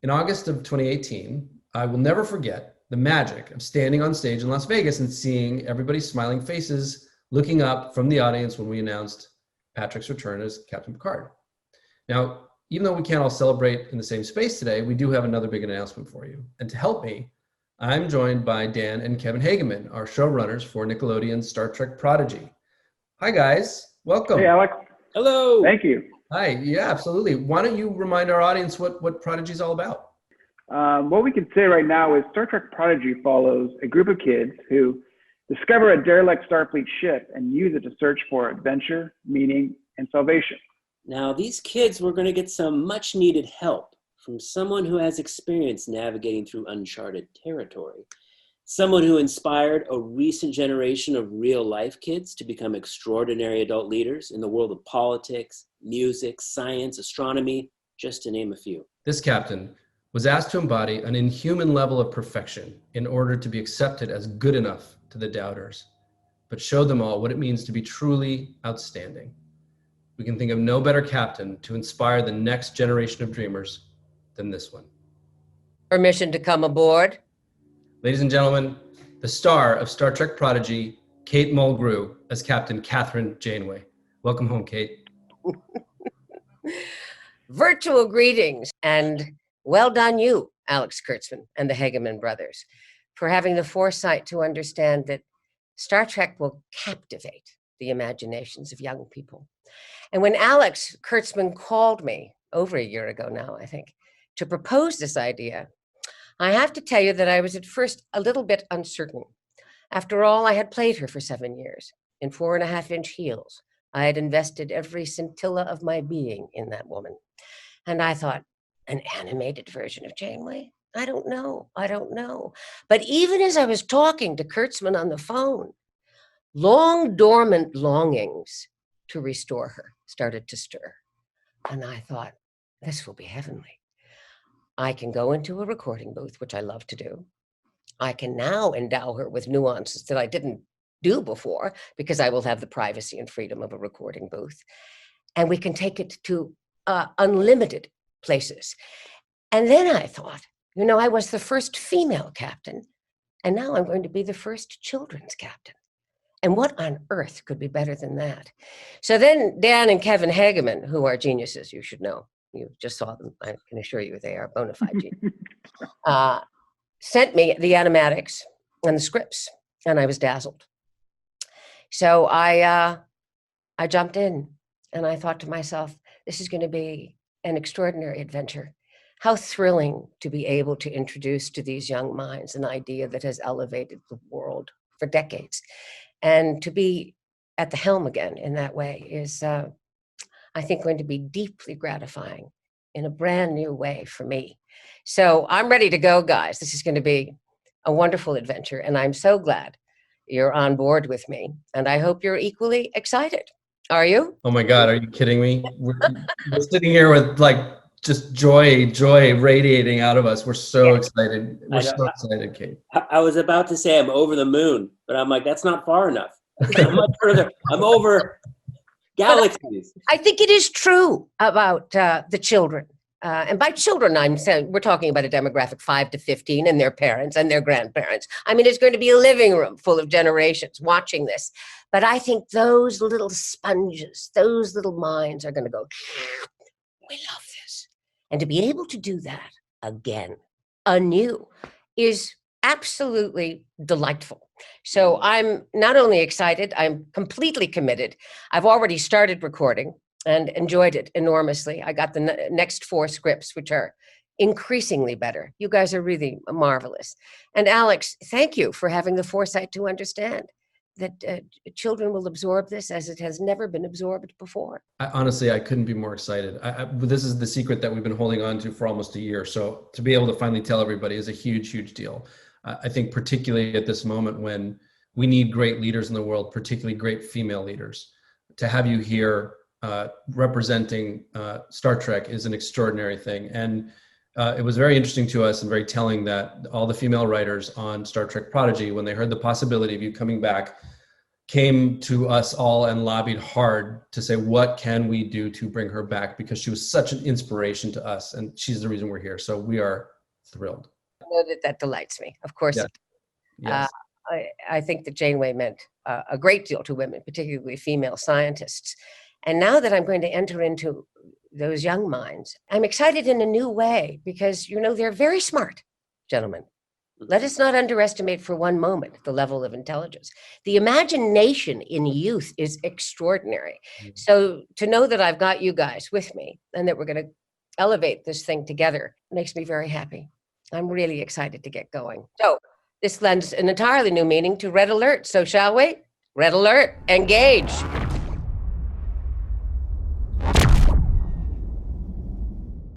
In August of 2018, I will never forget the magic of standing on stage in Las Vegas and seeing everybody's smiling faces looking up from the audience when we announced Patrick's return as Captain Picard. Now, even though we can't all celebrate in the same space today, we do have another big announcement for you. And to help me, I'm joined by Dan and Kevin Hageman, our showrunners for Nickelodeon's Star Trek Prodigy. Hi, guys. Welcome. Hey, Alex. Hello. Thank you. Hi. Yeah, absolutely. Why don't you remind our audience what Prodigy is all about? What we can say right now is Star Trek Prodigy follows a group of kids who discover a derelict Starfleet ship and use it to search for adventure, meaning, and salvation. Now, these kids were going to get some much needed help from someone who has experience navigating through uncharted territory. Someone who inspired a recent generation of real life kids to become extraordinary adult leaders in the world of politics, music, science, astronomy, just to name a few. This captain was asked to embody an inhuman level of perfection in order to be accepted as good enough to the doubters, but showed them all what it means to be truly outstanding. We can think of no better captain to inspire the next generation of dreamers than this one. Permission to come aboard? Ladies and gentlemen, the star of Star Trek Prodigy, Kate Mulgrew, as Captain Kathryn Janeway. Welcome home, Kate. Virtual greetings, and well done you, Alex Kurtzman and the Hageman brothers, for having the foresight to understand that Star Trek will captivate the imaginations of young people. And when Alex Kurtzman called me over a year ago now, I think, to propose this idea, I have to tell you that I was at first a little bit uncertain. After all, I had played her for 7 years in 4.5-inch heels. I had invested every scintilla of my being in that woman. And I thought, an animated version of Janeway? I don't know. But even as I was talking to Kurtzman on the phone, long dormant longings to restore her started to stir. And I thought, this will be heavenly. I can go into a recording booth, which I love to do. I can now endow her with nuances that I didn't do before, because I will have the privacy and freedom of a recording booth. And we can take it to unlimited places. And then I thought, I was the first female captain, and now I'm going to be the first children's captain. And what on earth could be better than that? So then Dan and Kevin Hageman, who are geniuses, you should know. You just saw them. I can assure you they are bona fide geniuses. Sent me the animatics and the scripts, and I was dazzled. So I jumped in, and I thought to myself, this is going to be an extraordinary adventure. How thrilling to be able to introduce to these young minds an idea that has elevated the world for decades. And to be at the helm again in that way is, I think, going to be deeply gratifying in a brand new way for me. So I'm ready to go, guys. This is going to be a wonderful adventure, and I'm so glad you're on board with me. And I hope you're equally excited. Are you? Oh my God, are you kidding me? We're sitting here with just joy radiating out of us. We're so excited. We're so excited, Kate. I was about to say I'm over the moon, but I'm like, that's not far enough. I'm much further. I'm over galaxies. I think it is true about the children. And by children, I'm saying we're talking about a demographic 5 to 15 and their parents and their grandparents. I mean, it's going to be a living room full of generations watching this. But I think those little sponges, those little minds are going to go, we love this. And to be able to do that again, anew, is absolutely delightful. So I'm not only excited, I'm completely committed. I've already started recording and enjoyed it enormously. I got the next 4 scripts, which are increasingly better. You guys are really marvelous. And Alex, thank you for having the foresight to understand that children will absorb this as it has never been absorbed before. Honestly, I couldn't be more excited. This is the secret that we've been holding on to for almost a year. So to be able to finally tell everybody is a huge, huge deal. I think particularly at this moment when we need great leaders in the world, particularly great female leaders, to have you here representing Star Trek is an extraordinary thing. And it was very interesting to us and very telling that all the female writers on Star Trek Prodigy, when they heard the possibility of you coming back came to us all and lobbied hard to say, what can we do to bring her back? Because she was such an inspiration to us, and she's the reason we're here. So we are thrilled. I know that delights me. Of course, Yes. Yes. I think that Janeway meant a great deal to women, particularly female scientists. And now that I'm going to enter into those young minds, I'm excited in a new way because, you know, they're very smart, gentlemen. Let us not underestimate for one moment the level of intelligence. The imagination in youth is extraordinary. So to know that I've got you guys with me and that we're going to elevate this thing together makes me very happy. I'm really excited to get going. So this lends an entirely new meaning to Red Alert. So shall we? Red Alert, engage.